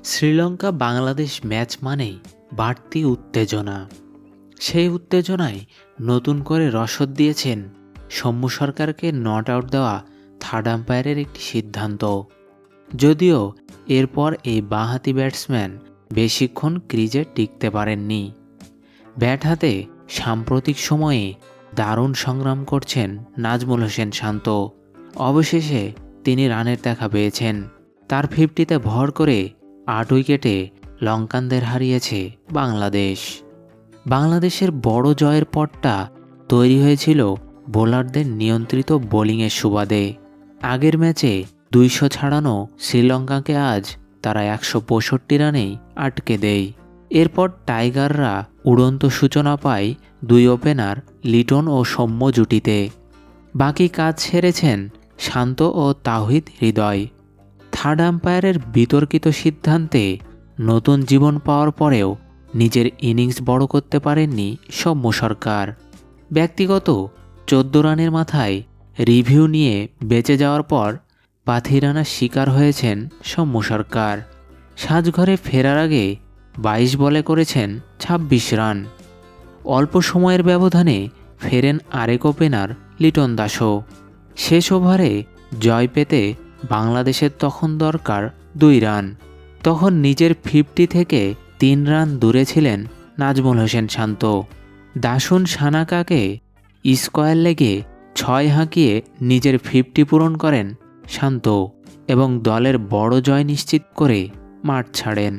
Sri Lanka Bangladesh match মানেই বাড়তি উত্তেজনা। সেই উত্তেজনায় নতুন করে রসদ দিয়েছেন সৌম্য সরকারকে নট আউট দেওয়া থার্ড আম্পায়ারের একটি সিদ্ধান্ত। যদিও এরপর এই বাঁহাতি ব্যাটসম্যান বেশিক্ষণ ক্রিজে টিকতে পারেননি। ব্যাট হাতে সাম্প্রতিক সময়ে দারুণ সংগ্রাম করছেন নাজমুল হোসেন শান্ত। অবশেষে তিনি রানের দেখা পেয়েছেন। তার 50-তে ভর করে 8 উইকেটে লঙ্কানদের হারিয়েছে বাংলাদেশ। বাংলাদেশের বড় জয়ের পথটা তৈরি হয়েছিল বোলারদের নিয়ন্ত্রিত বোলিংয়ের সুবাদে। আগের ম্যাচে 200 ছাড়ানো শ্রীলঙ্কাকে আজ তারা 165 রানেই আটকে দেয়। এরপর টাইগাররা উড়ন্ত সূচনা পায় 2 ওপেনার লিটন ও সৌম্য জুটিতে। বাকি কাজ সেরেছেন শান্ত ও তাওহিদ হৃদয়। থার্ড আম্পায়ারের বিতর্কিত সিদ্ধান্তে নতুন জীবন পাওয়ার পরেও নিজের ইনিংস বড় করতে পারেননি সৌম্য সরকার। ব্যক্তিগত 14 রানের মাথায় রিভিউ নিয়ে বেঁচে যাওয়ার পর পাথিরানার শিকার হয়েছেন সৌম্য সরকার। সাজঘরে ফেরার আগে 22 বলে করেছেন 26 রান। অল্প সময়ের ব্যবধানে ফেরেন আরেক ওপেনার লিটন দাসও। শেষ ওভারে জয় পেতে বাংলাদেশের তখন দরকার 2 রান। তখন নিজের 50 থেকে 3 রান দূরে ছিলেন নাজমুল হোসেন শান্ত। দাসুন সানাকাকে স্কোয়ার লেগে 6 হাঁকিয়ে নিজের 50 পূরণ করেন শান্ত এবং দলের বড় জয় নিশ্চিত করে মাঠ ছাড়েন।